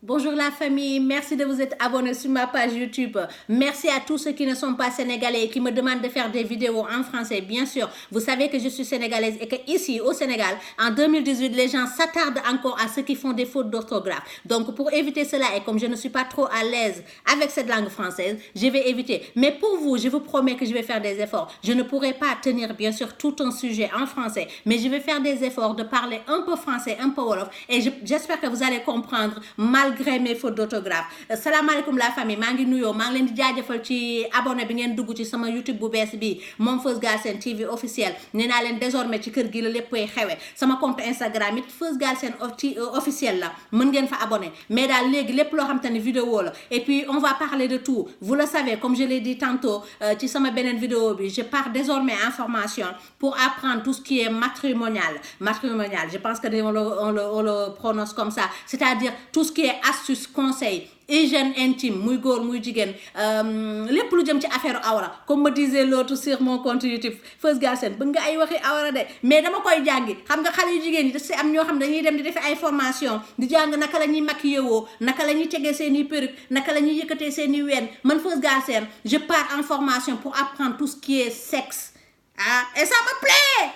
Bonjour la famille, merci de vous être abonnés sur ma page YouTube. Merci à tous ceux qui ne sont pas sénégalais et qui me demandent de faire des vidéos en français. Bien sûr, vous savez que je suis sénégalaise et que ici au Sénégal, en 2018, les gens s'attardent encore à ceux qui font des fautes d'orthographe. Donc pour éviter cela et comme je ne suis pas trop à l'aise avec cette langue française, je vais éviter. Mais pour vous, je vous promets que je vais faire des efforts. Je ne pourrai pas tenir bien sûr tout un sujet en français, mais je vais faire des efforts de parler un peu français, un peu wolof et j'espère que vous allez comprendre malgré mes fautes d'orthographe. Salaamaaleykum la famille, maa ngi nuyoo maa ngi leen di jaajëfal ci abonné bi ngeen dugg ci sama YouTube bu bees bi moom Feuz Galsen TV officiel. Nee naa leen désormais ci kër gi la léppay xewe sama compte Instagram it Feuz Galsen officiel la mën ngeen fa abonné mais daal léegi lépp loo xam te ne vidéo la et puis on va parler de tout. Vous le savez, comme je l'ai dit tantôt ci sama beneen vidéo bi, je pars désormais en formation pour apprendre tout ce qui est matrimonial. Je pense que on le prononce comme ça, c'est-à-dire tout ce qui est astuce, conseil, hygiène intime, muy góor muy jigéen, lépp lu jëm ci affaire awra comme me disait l'autre sur mon compte YouTube Feuz Galsen bëgg nga ay waxi awra de mais dama koy jàngi. Xam nga xale yu jigéen yi da ci am ñoo xam dañuy dem di def ay formation di jàng naka la ñuy maquiller woo, naka la ñuy tegee seeni perruque, naka la ñuy yëkkatee seeni ween. Man Feuz Galsen je pars en formation pour apprendre tout ce qui est sexe. Ah, et ça me plaît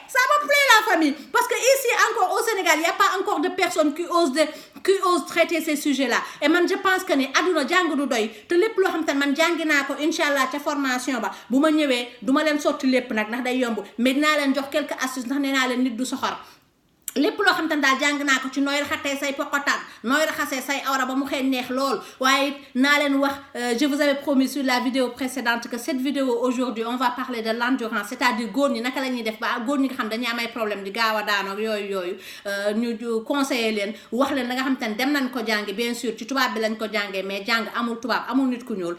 la famille, parce que ici encore au Sénégal, il n'y a pas encore de personnes qui osent traiter ces sujets-là. Et man je pense que ni aduna jàng du doy te lépp loo xam te man jàngi naa ko inshallah ca formation ba bu ma ñëwee du ma leen sotti lépp nag ndax day yomb mais dinaa leen jox quelques astuces ndax nee naa leen nit du soxor. lépp loo xam te daal jàng naa ko ci nooy raxatee say poqotaan nooy raxasee say awra ba mu xëy neex lool waaye naa leen wax je vous avais promis sur la vidéo précédente que cette vidéo aujourd'hui on va parler de l'endurance, c'est-à-dire góor ñi naka la ñuy def ba góor ñi nga xam dañuy am ay problème di gaaw a daanoo ak yooyu ñu conseiller leen wax leen la nga xam te dem nañ ko jàngi bien sûr ci tubaab bi lañ ko jàngee mais jàng amul tubaab amul nit ku ñuul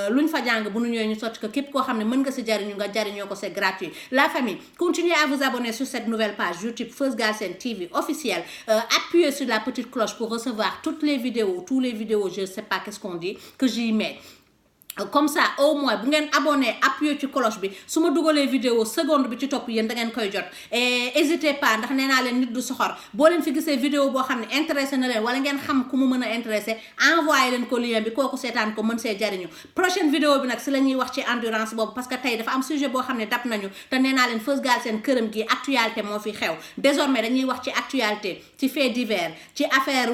luñ fa jàng bu nu ñëwee ñu sotti ko képp koo xam ne mën nga si jariñu nga jariñoo ko, c'est gratuit. La famille, continuez à vous abonner sur cette nouvelle page YouTube Feuz Galsen TV officiel. Appuyez sur la petite cloche pour recevoir toutes les vidéos, je sais pas qu'est-ce qu'on dit, que j'y mets. Comme ça au moins bu ngeen abonné appuyé ci cloche bi su ma dugalee vidéo seconde bi ci topp yéen da ngeen koy jot et n'hésitez pas ndax nee naa leen nit du soxor boo leen fi gisee vidéo boo xam ne intéressé na leen wala ngeen xam ku mu mën a intéressé envoyé leen ko lien bi kooku seetaan ko mën see jariñu. Prochaine vidéo bi nag si la ñuy wax ci endurance boobu parce que tey dafa am sujet boo xam ne dab nañu te nee naa leen Feuz Galsen këram gi actualité moo fi xew. Désormais dañuy wax ci actualité, ci fait divers, ci affaire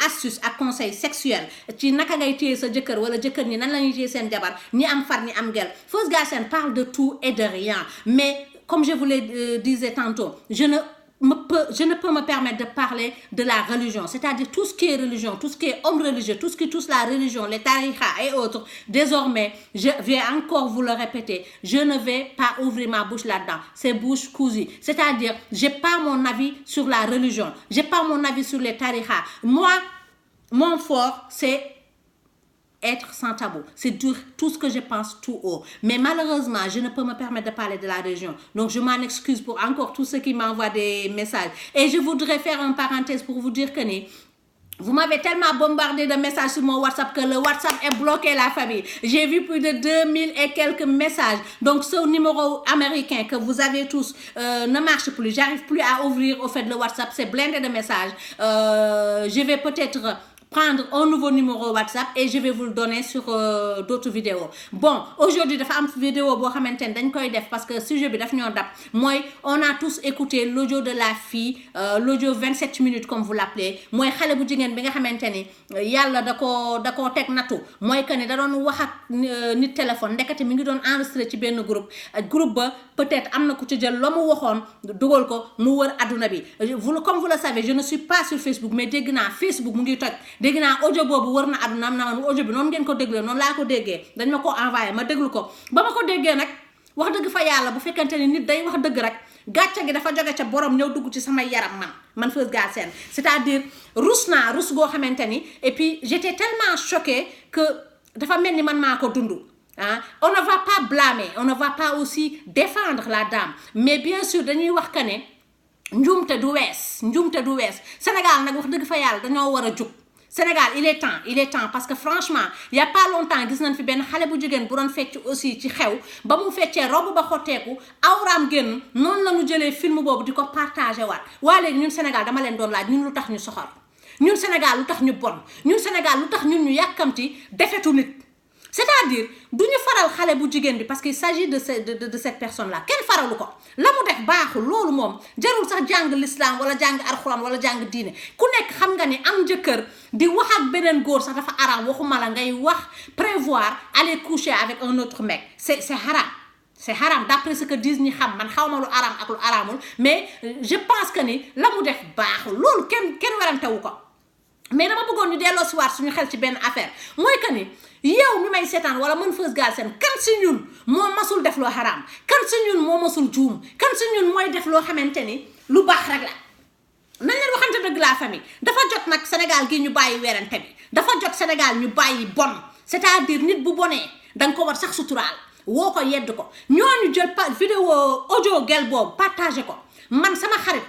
astuce ak conseil sexuel, ci naka ngay téye sa jëkkër wala jëkkër ñi nan la ñuy sen jabar ñi am far ñi am gel. Feuz Galsen parle de tout et de rien, mais comme je vous le disais tantôt, je ne peux me permettre de parler de la religion, c'est-à-dire tout ce qui est religion, tout ce qui est homme religieux, tout ce qui touche la religion, les tariqa et autres. Désormais, je vais encore vous le répéter, je ne vais pas ouvrir ma bouche là-dedans, c'est bouche cousue, c'est-à-dire j'ai pas mon avis sur la religion, j'ai pas mon avis sur les tariqa. Moi, mon fort, c'est être sans tabou, c'est dire tout ce que je pense tout haut. Mais malheureusement, je ne peux me permettre de parler de la religion. Donc je m'en excuse pour encore tous ceux qui m'envoient des messages. Et je voudrais faire une parenthèse pour vous dire que vous m'avez tellement bombardé de messages sur mon WhatsApp que le WhatsApp est bloqué, la famille. J'ai vu plus de 2000 et quelques messages. Donc ce numéro américain que vous avez tous ne marche plus. J'arrive plus à ouvrir au fait le WhatsApp. C'est blindé de messages. Je vais peut-être prendre un nouveau numéro WhatsApp et je vais vous le donner sur d'autres vidéos. Bon, aujourd'hui dafa am vidéo boo xamante ne dañ koy def parce que sujet bi daf ñoo dab mooy on a tous écouté l'audio de la fille, l'audio 27 minutes comme vous l'appelez, mooy xale bu jigéen bi nga xamante ni yàlla da koo teg nattu mooy que ne da doon wax ak nit téléphone ndekete mi ngi doon enregistré ci benn groupe ba peut-être am na ku ci jël la mu waxoon dugal ko mu wër adduna bi. Comme vous le savez, je ne suis pas sur Facebook mais dégg naa Facebook mu ngi toj. dégg naa audio boobu war na àdduna am na man audio bi noonu ngeen ko déglee noonu laa ko déggee dañ ma ko envoyé ma déglu ko ba ma ko déggee nag wax dëgg fa yàlla bu fekkante ni nit day wax dëgg rek gàcce gi dafa jóge ca borom ñëw dugg ci samay yaram man Feuz Galsen, c'est-à-dire rus goo xamante ni et puis j'étais tellement choquée que dafa mel ni man maa ko dund. On ne va pas blâmer, on ne va pas aussi défendre la dame, mais bien sûr dañuy wax que ne njuumte du wees Sénégal nag wax dëgg fa yàlla dañoo war a jug. Sénégal il est temps parce que franchement il y a pas longtemps gis nañ fi benn xale bu jigéen bu doon fecc aussi ci xew ba mu feccee robe ba xotteeku awraam génn noonu la ñu jëlee film boobu di ko partagé waa léegi ñun Sénégal dama leen doon laaj ñun lu tax ñu soxor ñun Sénégal lu tax ñu bon ñun Sénégal lu tax ñun ñu yàkkamti defetu nit c'est-à-dire du ñu faral xale bu jigéen bi parce qu'il s'agit de cette personne là kenn faralu ko la mu def baaxul loolu moom jarul sax jàng l'islam wala jàng alxuraan wala jàng diine ku nekk xam nga ni am jëkkër di wax ak beneen góor sax dafa araam waxuma la ngay wax prévoir aller coucher avec un autre mec c'est haram c'est haram d'après ce que disent ñi xam man xaw ma lu araam ak lu araamul mais je pense que ni la mu def baaxul loolu kenn werantewu ko mais dama bëggoon ñu delloo si waat suñu xel ci benn affaire mooy que ni yow mi may seetaan wala mën Feuz Galsen kan si ñun moo masul def loo xaraam kan si ñun moo masul juum kan si ñun mooy def loo xamante ni lu baax rek la nañ leen waxante dëgg la famille dafa jot nag Sénégal gi ñu bàyyi werante bi dafa jot Sénégal ñu bàyyi bon c'est-à-dire nit bu bonee danga ko war sax suturaal woo ko yedd ko ñooñu jël vidéo audio gel boobu partagé ko man sama xarit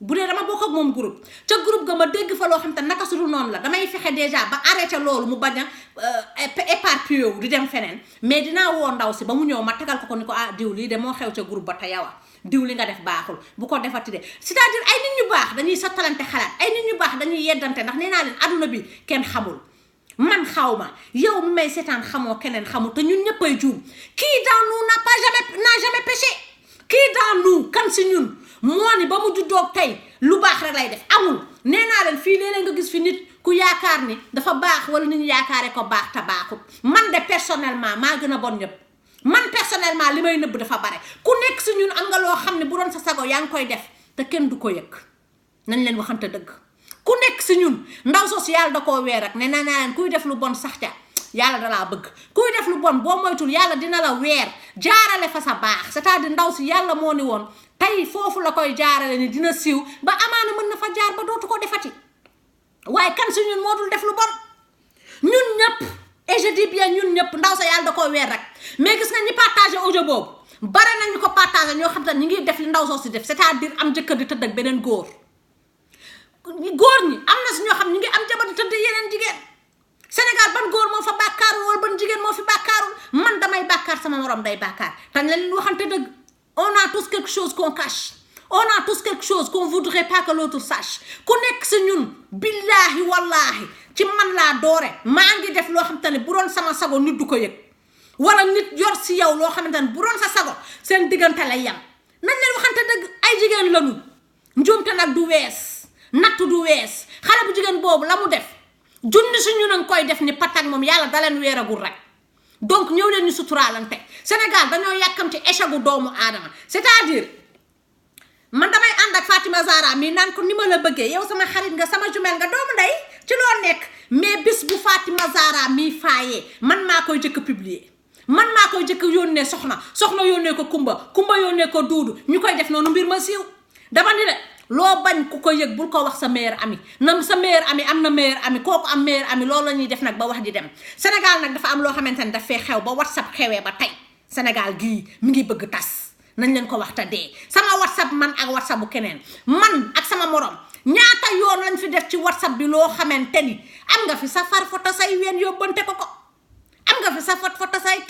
bu dee dama bokk ak moom groupe ca groupe ga ma dégg fa loo xam te naka su dul noonu la damay fexe déjà ba arrêté loolu mu bañ a éparpillé wu di dem feneen mais dinaa woo ndaw si ba mu ñëw ma tagal ko ni ko ah diw lii de moo xew ca groupe ba te yawa diw li nga def baaxul bu ko defati de c'est-à-dire ay nit ñu baax dañuy sottalante xalaat ay nit ñu baax dañuy yeddante ndax nee naa leen adduna bi kenn xamul man xaw ma yow mi may seetaan xamoo keneen xamul te ñun ñëppay juum kii dans nous n'a jamais péché kii dans nous kan si ñun moo ni ba mu juddoo tey lu baax rek lay def amul nee naa leen fii léeg-léeg nga gis fi nit ku yaakaar ni dafa baax wala nit ñu yaakaare ko baax te baaxut man de personnellement maa gën a bon ñëpp man personnellement li may nëbb dafa bare ku nekk si ñun am nga loo xam ne bu doon sa sago yaa ngi koy def te kenn du ko yëg nañ leen waxante dëgg ku nekk si ñun ndaw social da koo weer rek ne naa leen kuy def lu bon sax ca yàlla dalaa bëgg kuy def lu bon boo moytul yàlla dina la weer jaarale fa sa baax c'est-à-dire ndaw si yàlla moo ni woon tey foofu la koy jaarale ni dina siiw ba amaana mën na fa jaar ba dootu ko defati waaye kan si ñun moo dul def lu bon ñun ñëpp et je dis bien ñun ñëpp ndaw sa yàlla da koo weer rek mais gis nga ñi partagé audio boobu bare nañu ko partagé ñoo xam te ñi ngi def li ndaw soo si def c'est-à-dire am jëkkër di tëdd ak beneen góor ñi am na si ñoo xam ñi ngi am jabar di tëdd yeneen jigéen Sénégal ban góor moo fa bàkkaarul wala ban jigéen moo fi bàkkaarul man damay bàkkaar sama morom day bàkkaar tañ la leen waxante dëgg on a tous quelque chose qu'on cache on a tous quelque chose qu'on voudrait pas que l'autre sache ku nekk si ñun billahi wallahi ci man laa doore maa ngi def loo xamante ne bu doon sama sago nit du ko yëg wala nit yor si yow loo xamante ne bu doon sa sago seen diggante lay yam nañ leen waxante dëgg ay jigéen lañu njuumte nag du wees nattu du wees xale bu jigéen boobu la mu def junni si ñun a ngi koy def ni patak moom yàlla daleen weeragul rek donc ñëw leen ñu suturaalante Sénégal dañoo yàkkamti échec gu doomu aadama c'est-à-dire man damay ànd ak Fatima Zahra mi naan ko ni ma la bëggee yow sama xarit nga sama jumel nga doomu ndey ci loo nekk mais bis bu Fatima Zahra mi faayee man maa koy jëkk publier man maa koy jëkk yónnee soxna yónnee ko kumba yónnee ko duudu ñu koy def noonu mbir ma siiw dama ni de loo bañ ku ko yëg bul ko wax sa meilleur ami nam sa meilleur ami am na meilleur ami kooku am meilleur ami loolu la ñuy def nag ba wax di dem Sénégal nag dafa am loo xamante ne daf fee xew ba WhatsApp xewee ba tey Sénégal gii mi ngi bëgg tas nañ leen ko wax te dee sama WhatsApp man ak WhatsApp bu keneen man ak sama morom ñaata yoon lañ fi def ci WhatsApp bi loo xamante ni am nga fi sa far foto say ween yóbbante ko am nga fi sa foto say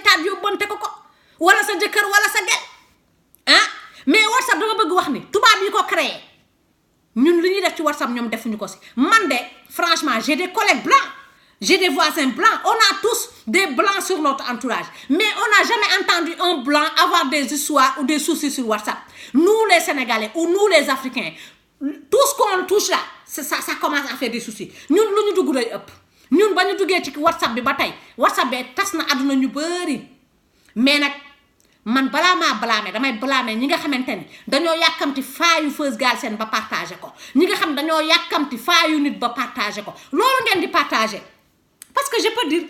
taat yóbbante ko wala sa jëkkër wala sa gel ah mais WhatsApp dama bëgg wax ni tubaab yi ko créé ñun li ñuy def ci WhatsApp ñoom defuñu ko si man de franchement j'ai des collègues blancs j'ai des voisins blancs on a tous des blancs sur notre entourage mais on n'a jamais entendu un blanc avoir des histoires ou des soucis sur WhatsApp nous les Sénégalais ou nous les Africains tout ce qu'on touche là ça commence à faire des soucis ñun lu ñu dugg lay ëpp ñun ba ñu duggee ci WhatsApp bi ba tey WhatsApp bi tas na àdduna ñu bëri mais nag man balaa maa blâmer damay blâmer ñi nga xamante ni dañoo yàkkamti faayu Feuz Galsen ba partagé ko ñi nga xam dañoo yàkkamti faayu nit ba partagé ko loolu ngeen di partagé parce que je peux dire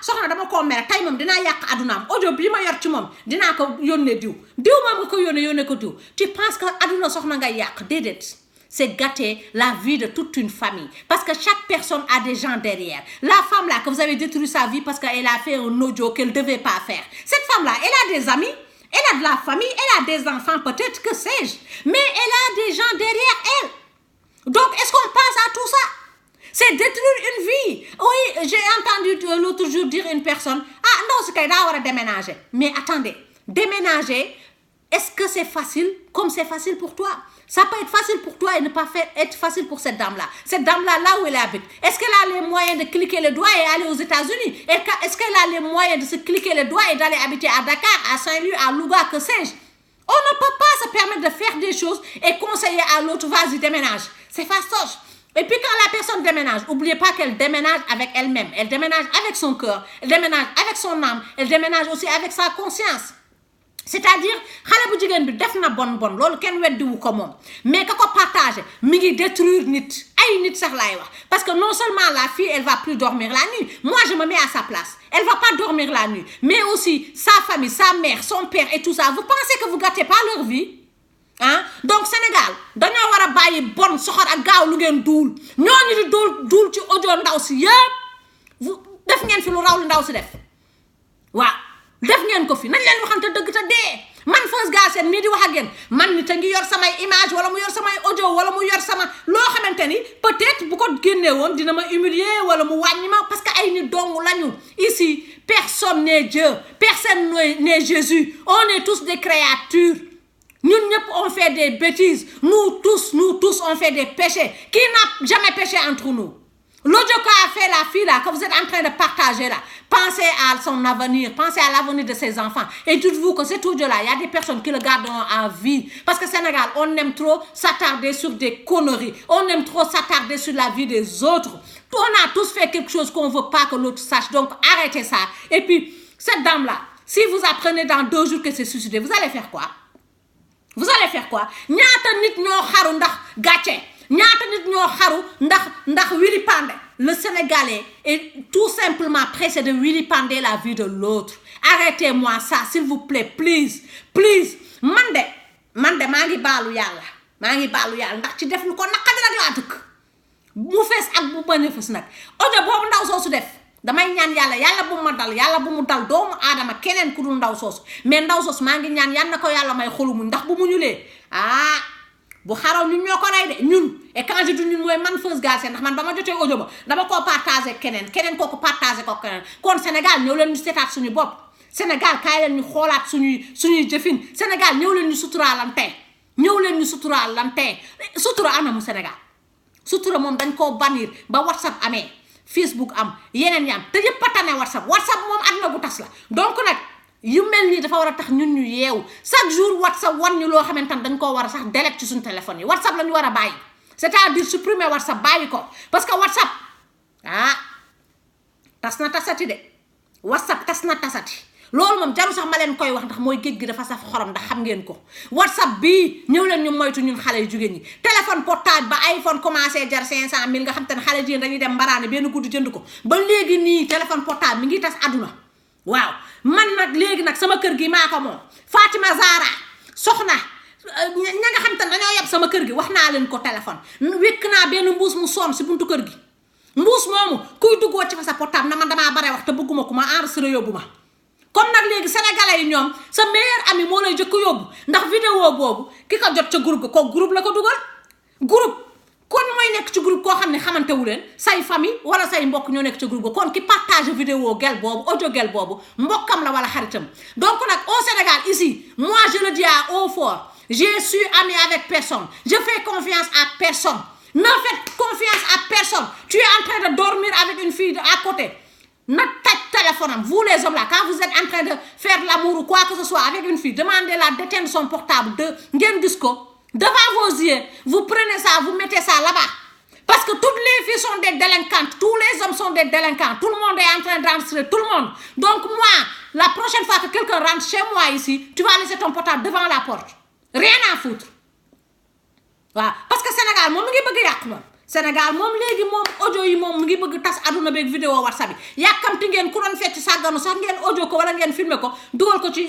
soxna dama koo mere tey moom dinaa yàq addunaam audio bii ma yor ci moom dinaa ko yónnee diw moom nga ko yónnee ko diw tu penses que adduna soxna ngay yàq déedéet c'est gâter la vie de toute une famille parce que chaque personne a des gens derrière la femme là que vous avez détruit sa vie parce qu'elle a fait un audio qu'elle devait pas faire cette femme là elle a des amis elle a de la famille elle a des enfants peut-être que sais-je mais elle a des gens derrière elle donc est-ce qu'on pense à tout ça c'est détruire une vie oui j'ai entendu l'autre jour dire une personne non c'est kay daa war a déménager mais attendez déménager est-ce que c'est facile comme c'est facile pour toi Ça peut être facile pour toi et ne pas être facile pour cette dame-là. Cette dame-là, là où elle habite, est-ce qu'elle a les moyens de cliquer le doigt et aller aux États-Unis? Est-ce qu'elle a les moyens de se cliquer le doigt et d'aller habiter à Dakar, à Saint-Louis, à Louga, que sais-je? On ne peut pas se permettre de faire des choses et conseiller à l'autre, vas-y, déménage. C'est fastoche. Et puis quand la personne déménage, n'oubliez pas qu'elle déménage avec elle-même. Elle déménage avec son cœur, elle déménage avec son âme, elle déménage aussi avec sa conscience. C'est-à-dire xale bu jigéen bi def na bon loolu kenn weddiwu ko moom mais ka ko partager mi ngi détruire nit ay nit sax laay wax parce que non seulement la fille elle va plus dormir la nuit, moi je me mets à sa place, elle va pas dormir la nuit, mais aussi sa famille, sa mère, son père et tout ça. Vous pensez que vous gâtez pas leur vie? Hein? Donc Sénégal dañoo war a bàyyi bon soxor ak gaaw lu ngeen duul ñooñu di duul ci audio ndaw si yëpp vous def ngeen fi lu raw lu ndaw si def waaw def ngeen ko fi nañ leen waxante dëgg te dee. Man Feuz Galsen mii di wax ak yéen man nit a ngi yor samay image wala mu yor samay audio wala mu yor sama loo xamante ni peut-être bu ko génnee woon dina ma humilier wala mu wàññi ma parce que ay nit dong lañu. Ici personne n'est Dieu, personne n'est Jésus, on est tous des créatures. Ñun ñëpp on fait des bêtises, nous tous on fait des péchés. Qui n'a jamais péché entre nous? L'audio qu'a fait la fille là, que vous êtes en train de partager là, pensez à son avenir, pensez à l'avenir de ses enfants. Et dites-vous que cet audio là, il y a des personnes qui le garderont en vie. Parce que Sénégal, on aime trop s'attarder sur des conneries. On aime trop s'attarder sur la vie des autres. On a tous fait quelque chose qu'on ne veut pas que l'autre sache. Donc arrêtez ça. Et puis, cette dame là, si vous apprenez dans 2 jours que c'est suicidé, vous allez faire quoi? Vous allez faire quoi? Ñaata nit ñoo xaru ndax gàcce. Ñaata nit ñoo xaru ndax vilipender. Le Sénégalais est tout simplement pressé de vilipender la vie de l'autre. Arrêtez-moi ça, s'il vous plaît, please. Man de maa ngi baalu yàlla ndax ci def lu ko naqadi la laa dëkk mu fees ak bu bañ a fees nag audio boobu ndaw soosu def damay ñaan yàlla bu ma dal yàlla bu mu dal doomu aadama keneen ku dul ndaw soosu mais ndaw soosu maa ngi ñaan yal na ko yàlla may xolu muñ ndax bu mu ñulee bu xaraw ñun ñoo ko rey de ñun. Et quand je dis ñun mooy man Feuz Galsen ndax man ba ma jotee audio ba dama koo partagé keneen kooku partagé ko keneen kon Sénégal ñëw leen ñu seetaat suñu bopp. Sénégal kaay leen ñu xoolaat suñuy jëfin. Sénégal ñëw leen ñu suturaalante sutura anamu Sénégal sutura moom dañ koo bannir ba WhatsApp amee Facebook am yeneen yi am te yëpp a tane WhatsApp moom àdduna bu tas la. Donc nag yu mel nii dafa war a tax ñun ñu yeewu chaque jour WhatsApp wan ñu loo xamante ne dañ koo war a sax delete ci suñu téléphone yi WhatsApp la ñu war a bàyyi. C'est-à-dire supprimer WhatsApp bàyyi ko parce que WhatsApp tas na tasati de WhatsApp tas na tasati loolu moom jaru sax ma leen koy wax ndax mooy géej gi dafa saf xorom ndax xam ngeen ko. WhatsApp bii ñëw leen ñu moytu ñun xale yu jigéen ñi téléphone portable ba iPhone commencé jar 500 000 nga xam te ne xale jigéen dañuy dem mbaraane benn guddi jënd ko ba léegi nii téléphone portable mi ngi tas àdduna. Waaw man nag léegi nag sama kër gi maa ko moom Fatima Zara soxna ña nga xam te ne dañoo yeb sama kër gi wax naa leen ko téléphone wékk naa benn mbuus mu sonn si buntu kër gi mbuus moomu kuy duggoo ci fa sa portable na man damaa bare wax te bëgguma ko ma enregistré yóbbu ma. Comme nag léegi sénégalais yi ñoom sa meilleur ami moo lay jëkk yóbbu ndax vidéo boobu ki ko jot ca groupe ko groupe la ko dugal groupe kon mooy nekk ci groupe koo xam ne xamante wu leen say famille wala say mbokk ñoo nekk ci groupe kon ki partage vidéo gel boobu audio gel boobu mbokkam la wala xaritam. Donc nag au Sénégal ici moi je le dis à haut fort. Je suis ami avec personne. Je fais confiance à personne. Ne faites confiance à personne. Tu es en train de dormir avec une fille à côté. Ne tâche téléphone. Vous les hommes là, quand vous êtes en train de faire l'amour ou quoi que ce soit avec une fille, demandez-la d'éteindre son portable, de disco, devant vos yeux. Vous prenez ça, vous mettez ça là-bas. Parce que toutes les filles sont des délinquantes. Tous les hommes sont des délinquants. Tout le monde est en train d'enregistrer. Tout le monde. Donc moi, la prochaine fois que quelqu'un rentre chez moi ici, tu vas laisser ton portable devant la porte. Rien à foutre waaw parce que Sénégal moom mu ngi bëgg yàq moom Sénégal moom léegi moom audio yi moom mu ngi bëgg tas aduna beeg vidéo WhatsApp yi yàkkamti ngeen ku doon fecc sàgganu sax ngeen audio ko wala ngeen filmer ko dugal ko ci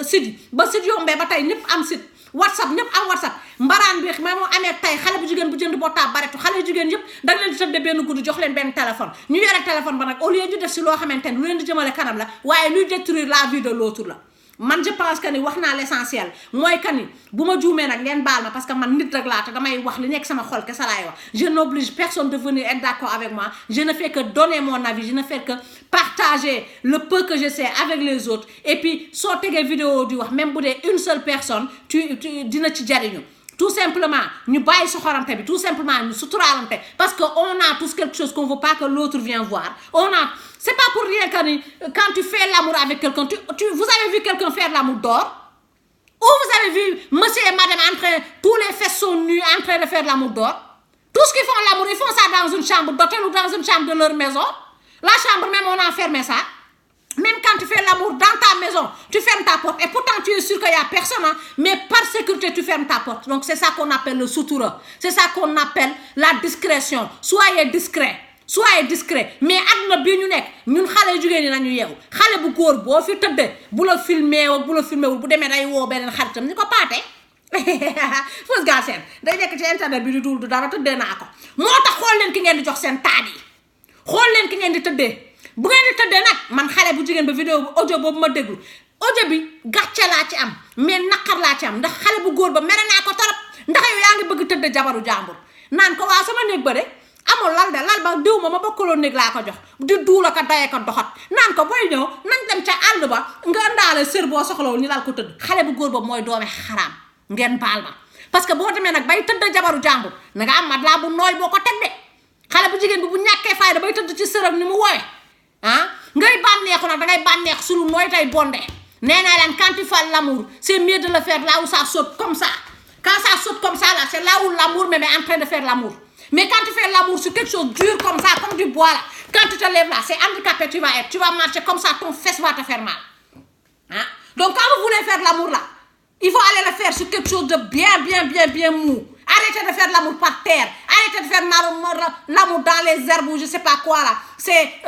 site yi ba site yombee ba tey ñëpp am site WhatsApp ñëpp am WhatsApp mbaraan bi ma moo amee tey xale bu jigéen bu jënd portable baretu xale yu jigéen yëpp da leen di tëddee benn guddi jox leen benn téléphone ñu yore téléphone ba nag au lieu ñu def si loo xamante ne lu leen di jëmale kanam la waaye luy détruire la vie de l'autre la. Man je pense que ni wax naa l'essentiel mooy que ni bu ma juumee nag ngeen baal ma parce que man nit rek laa te damay wax li nekk sama xol kese laay wax je n'oblige personne de venir être d'accord avec moi je ne fais que donner mon avis je ne fais que partager le peu que je sais avec les autres et puis soo tegee vidéo di wax même bu dee une seule personne tu dina ci jariñu tout simplement ñu bàyyi soxorante bi tout simplement ñu suturaalante parce que on a tous quelque chose qu'on veut pas que l'autre vienne voir c'est pas pour rien que quand tu fais l'amour avec quelqu'un vous avez vu quelqu'un faire l'amour dehors ou vous avez vu monsieur et madame tous les fesses sont nus en train de faire l'amour dehors. Tous qui font l'amour, ils font ça dans une chambre d'hôtel ou dans une chambre de leur maison. La chambre même, on a fermé ça. Même quand tu fais l'amour dans ta maison, tu fermes ta porte. Et pourtant, tu es sûr qu'il n'y a personne. Hein, mais par sécurité, tu fermes ta porte. Donc, c'est ça qu'on appelle le sutura. C'est ça qu'on appelle la discrétion. Soyez discret. Soyez discret. Mais aduna bi ñu nek ñun xalé jigéen ñi nañu yew xalé bu goor bo fi teudé bu la filmé ak bu la filmé wul bu démé day wo benen xaritam ni ko paté Feuz Galsen day nek ci internet bi di dul du dara teudé nako motax xol leen ki ngeen di jox sen taat yi xol leen ki ngeen di teudé bu ngeen di teudé nak man xalé bu jigéen ba vidéo bu audio bobu ma déglu audio bi gatcha la ci am mais nakar la ci am ndax xalé bu goor ba méré nako torop ndax yow yaangi bëgg teudé jabaru jambour nan ko wa sama nek ba de amul lal de lal ba diw ma bokkaloon néeg laa ko jox di duula ka daye ko doxat naan ko booy ñëw nañ dem ca àll ba nga àndaale sër boo soxlawul ñu lal ko tëdd xale bu góor ba mooy doome xaraam ngeen baal ma parce que boo demee nag bay tëdd jabaru jàmbur na nga am mat laa bu nooy boo ko teg de xale bu jigéen bi bu ñàkkee fayda bay tëdd ci sëram ni mu woowe ngay bànneexu nag dangay bànneex su lu nooy tey bonde nee naa leen quand tu fais l'amour c'est mieux de le faire là où ça saute comme ça quand ça saute comme ça là c'est là où l'amour même est en train de faire l'amour. Mais quand tu fais l'amour sur quelque chose dur comme ça, comme du bois là, quand tu te lèves là, c'est handicapé tu vas être. Tu vas marcher comme ça, ton fesse va te faire mal. Hein? Donc quand vous voulez faire l'amour là, il faut aller le faire sur quelque chose de bien mou. Arrêtez de faire l'amour par terre. Arrêtez de faire l'amour dans les herbes ou je sais pas quoi là. C'est,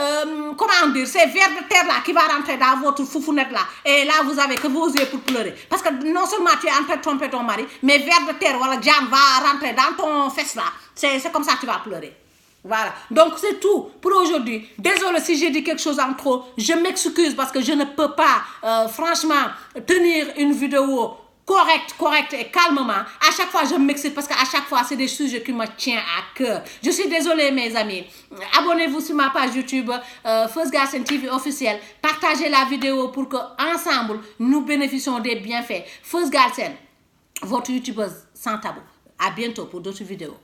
comment dire, c'est vers de terre là qui va rentrer dans votre foufounette là. Et là, vous avez que vos yeux pour pleurer. Parce que non seulement tu es en train de tromper ton mari, mais vers de terre, voilà, Jam va rentrer dans ton fesse là. C'est comme ça que tu vas pleurer. Voilà. Donc, c'est tout pour aujourd'hui. Désolé si j'ai dit quelque chose en trop. Je m'excuse parce que je ne peux pas, franchement, tenir une vidéo correct et calmement. À chaque fois, je m'excuse parce qu'à chaque fois, c'est des sujets qui me tiennent à cœur. Je suis désolée, mes amis. Abonnez-vous sur ma page YouTube, Feuz Galsen TV officiel. Partagez la vidéo pour que ensemble nous bénéficions des bienfaits. Feuz Galsen, votre youtubeuse sans tabou. À bientôt pour d'autres vidéos.